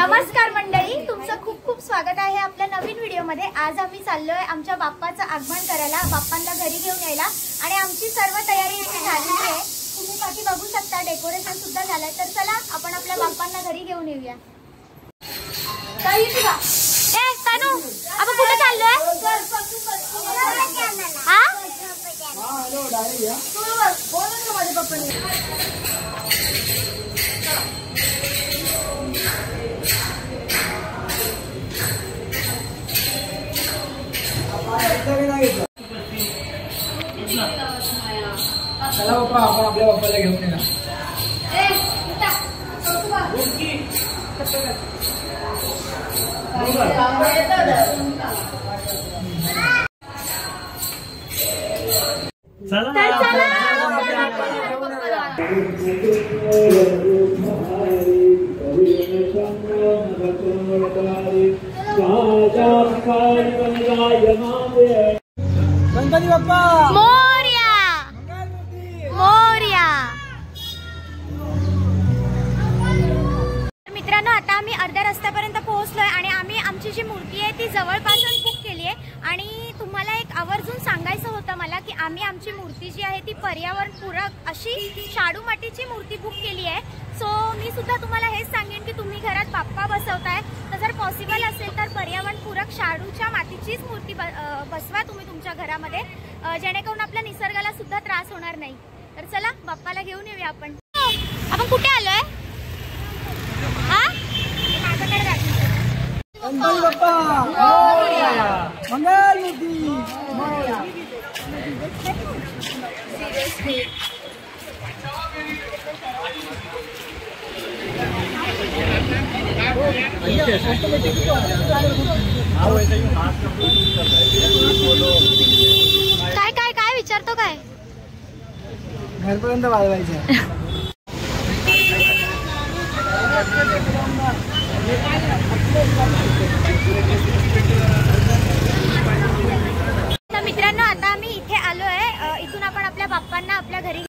नमस्कार मंडळी, तुमचं खूप खूप स्वागत आहे आपल्या नवीन व्हिडिओमध्ये। आज आम्ही चाललोय आमच्या बाप्पाचं आगमन करायला, बाप्पांना घरी घेऊन यायला आणि आमची सर्व तयारी इथे झालेली आहे। तुम्ही बाकी बघू शकता, डेकोरेशन सुद्धा झालंय। तर चला आपण आपल्या बाप्पांना घरी घेऊन येऊया। कानू, आपण कुठे चाललोय? हा? चला बाप्पा, आपण आपल्या बाप्पाला घेऊन येणार। गणपती बाप्पा मोरया मोरया। मित्रांनो, आता आम्ही अर्ध्या रस्त्यापर्यंत पोहोचलोय आणि आम्ही आमची जी मूर्ती आहे ती जवळपासून बुक केली आहे। आणि तुम्हाला एक आवर्जून सांगायचं होतं मला की आम्ही आमची मूर्ती जी आहे ती पर्यावरणपूरक अशी शाडू मातीची मूर्ती बुक केली आहे। सो मी सुद्धा तुम्हाला हेच सांगेन की तुम्ही घरात बाप्पा बसवताय तर जर पॉसिबल असेल तर पर्यावरणपूरक शाडूच्या मातीचीच मूर्ती बसवा तुम्ही तुमच्या घरामध्ये, जेणेकरून आपल्या निसर्गाला सुद्धा त्रास होणार नाही। तर चला बाप्पाला घेऊन येऊया आपण। आपण कुठे आलोय? हा? गणपती बाप्पा मंगल मूर्ती मोरया। काय काय काय विचारतो काय? घरपर्यंत वाजवायचं। तर मित्रांनो, आता आम्ही इथे आलोय। इथून आपण आपल्या बाप्पांना आपल्या घरी।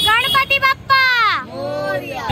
गणपती बाप्पा मोरया।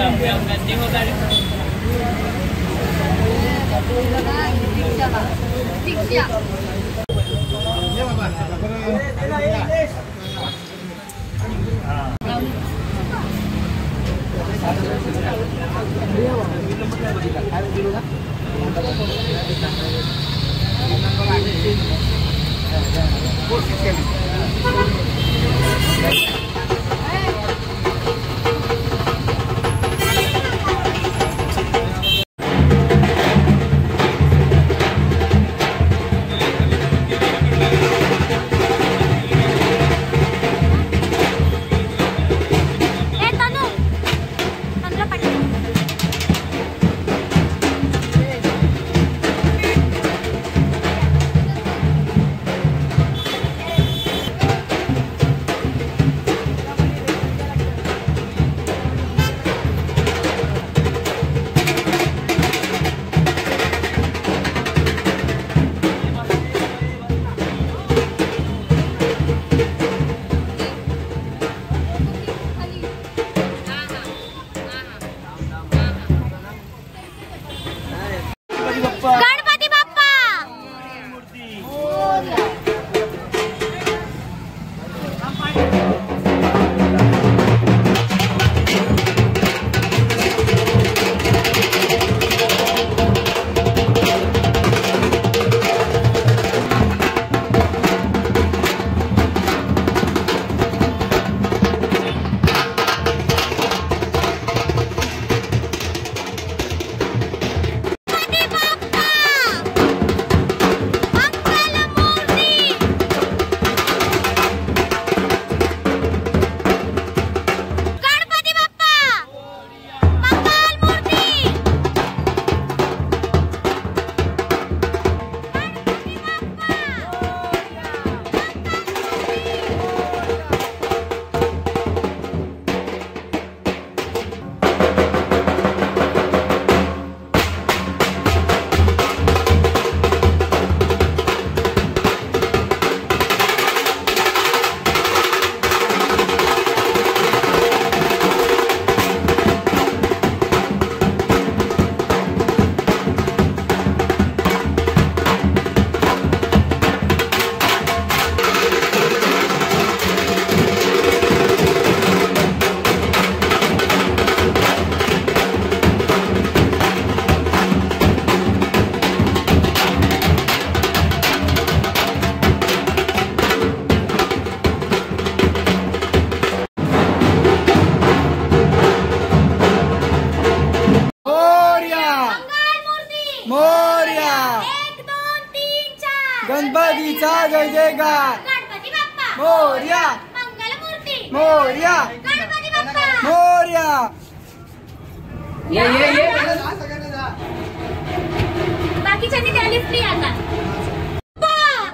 गणपतीचा जय जयकार. गणपती बाप्पा मोरया. मंगलमूर्ती मोरया. गणपती बाप्पा मोरया. ये बाकीच्यांनी द्याली फ्री आता.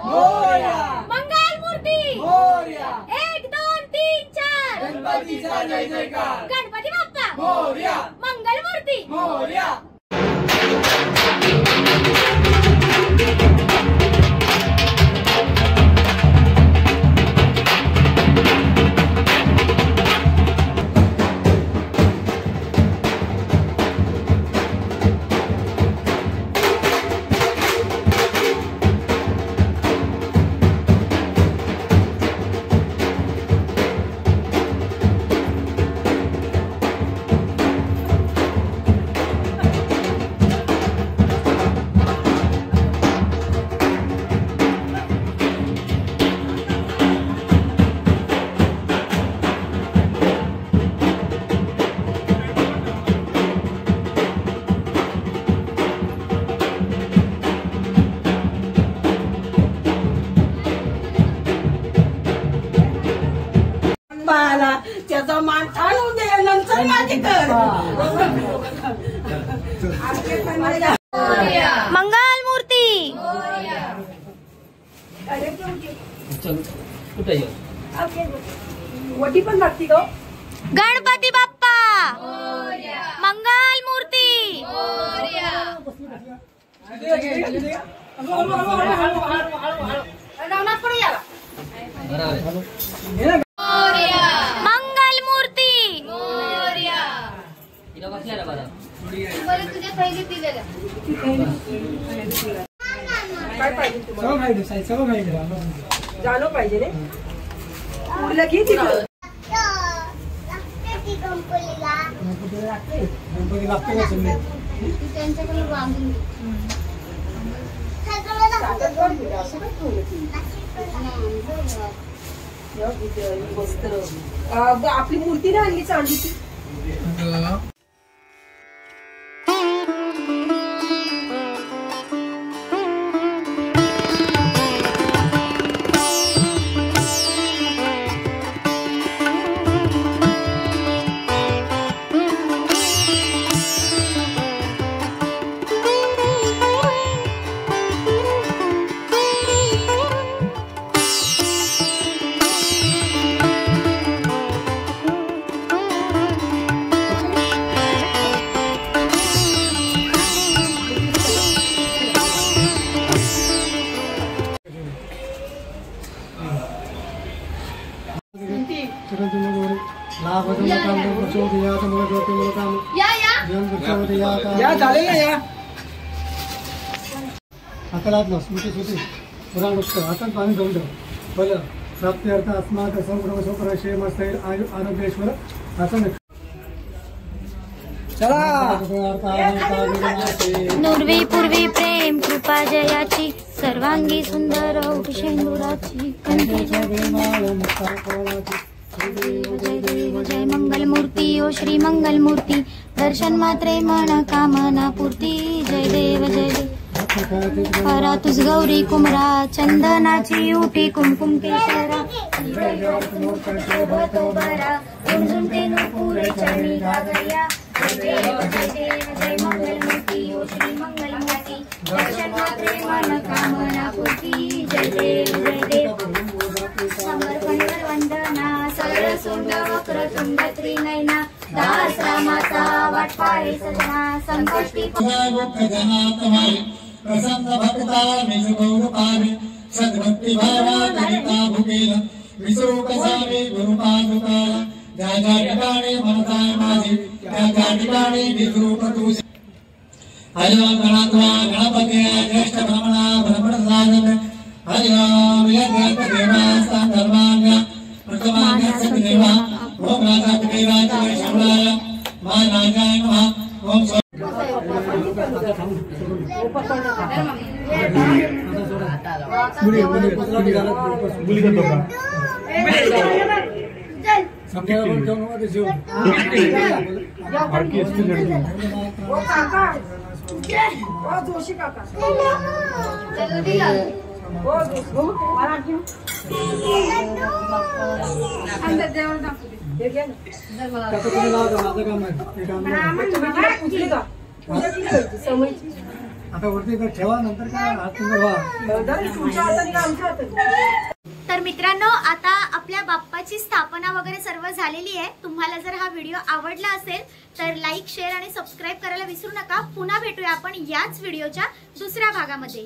मोरया. मंगलमूर्ती मोरया. 1 2 3 4 गणपतीचा जय जयकार. गणपती बाप्पा मोरया. मंगलमूर्ती मोरया. त्याचा मान आणून दे नंतर माझी कर. मंगलमूर्ती वटी पण लागती ग. गणपती बाप्पा मंगलमूर्ती मंगलमूर्ती काय पाहिजे तुम्हाला? सगळं माहिती जाणं पाहिजे रे. मुलं घे तिकडं. गणपती लागतो का समजे. आपली मूर्ती ना आणली चांदीची. या चालेल ना या. हाताळात स्मृती सुती पुराण बघतो हातात पाणी जाऊन ठेव. बरं प्राप्ती अर्थ अस्मात संपूर्ण क्षेमस्थैर आरोग्येश्वर असं चला. नुर्वी पूर्वी प्रेम कृपा जयाची सर्वांगी सुंदर शेंदुराची कंठी जय देव जय मंगलमूर्ती ओ श्री मंगलमूर्ती दर्शन मात्रे मन कामना पूर्ती जय देव परा तुझ गौरी कुमरा चंदनाची उठी कुमकुम केशरा बरा झुंझुंटे नुपुरे चरणी गागया जय देव जय मंगलमूर्ती ओ श्री मंगलमूर्ती दर्शन मात्रे मन कामना पूर्ती जय देव समर्पण वंदना सरळ सोंड वक्रतुंड त्रिनयना दास रामाचा वाट पाहे सजना संकष्टी प्रसन्न भक्ता निज गौरपावे सद्भक्ती भावा करिता भुकेल विसरू कसावे गुरुपादुकाला ज्या ज्या ठिकाणी म्हणताय माझे त्या त्या ठिकाणी विद्रूप तुझे. हरिओम गणात्वा गणपती ज्येष्ठ ब्रह्मणा ब्रह्मण साधन हरिओम यज्ञ देवा धर्मान्य प्रथमान्य सत्यदेवा ओम राजा पितेराज शंभराय महाराजाय नमः. ओम जोशी काका त्याचं तुम्ही लावा, माझं काम आहे ते काम नाही. आता वरती इकडे ठेवा, नंतर काय हात तुम्ही व्हा. तर मित्रांनो, आता आपल्या बाप्पाची स्थापना वगैरे सर्व झालेली आहे. तुम्हाला जर हा व्हिडिओ आवडला असेल तर लाईक, शेअर आणि सबस्क्राईब करायला विसरू नका. पुन्हा भेटूया आपण याच व्हिडिओच्या दुसऱ्या भागामध्ये.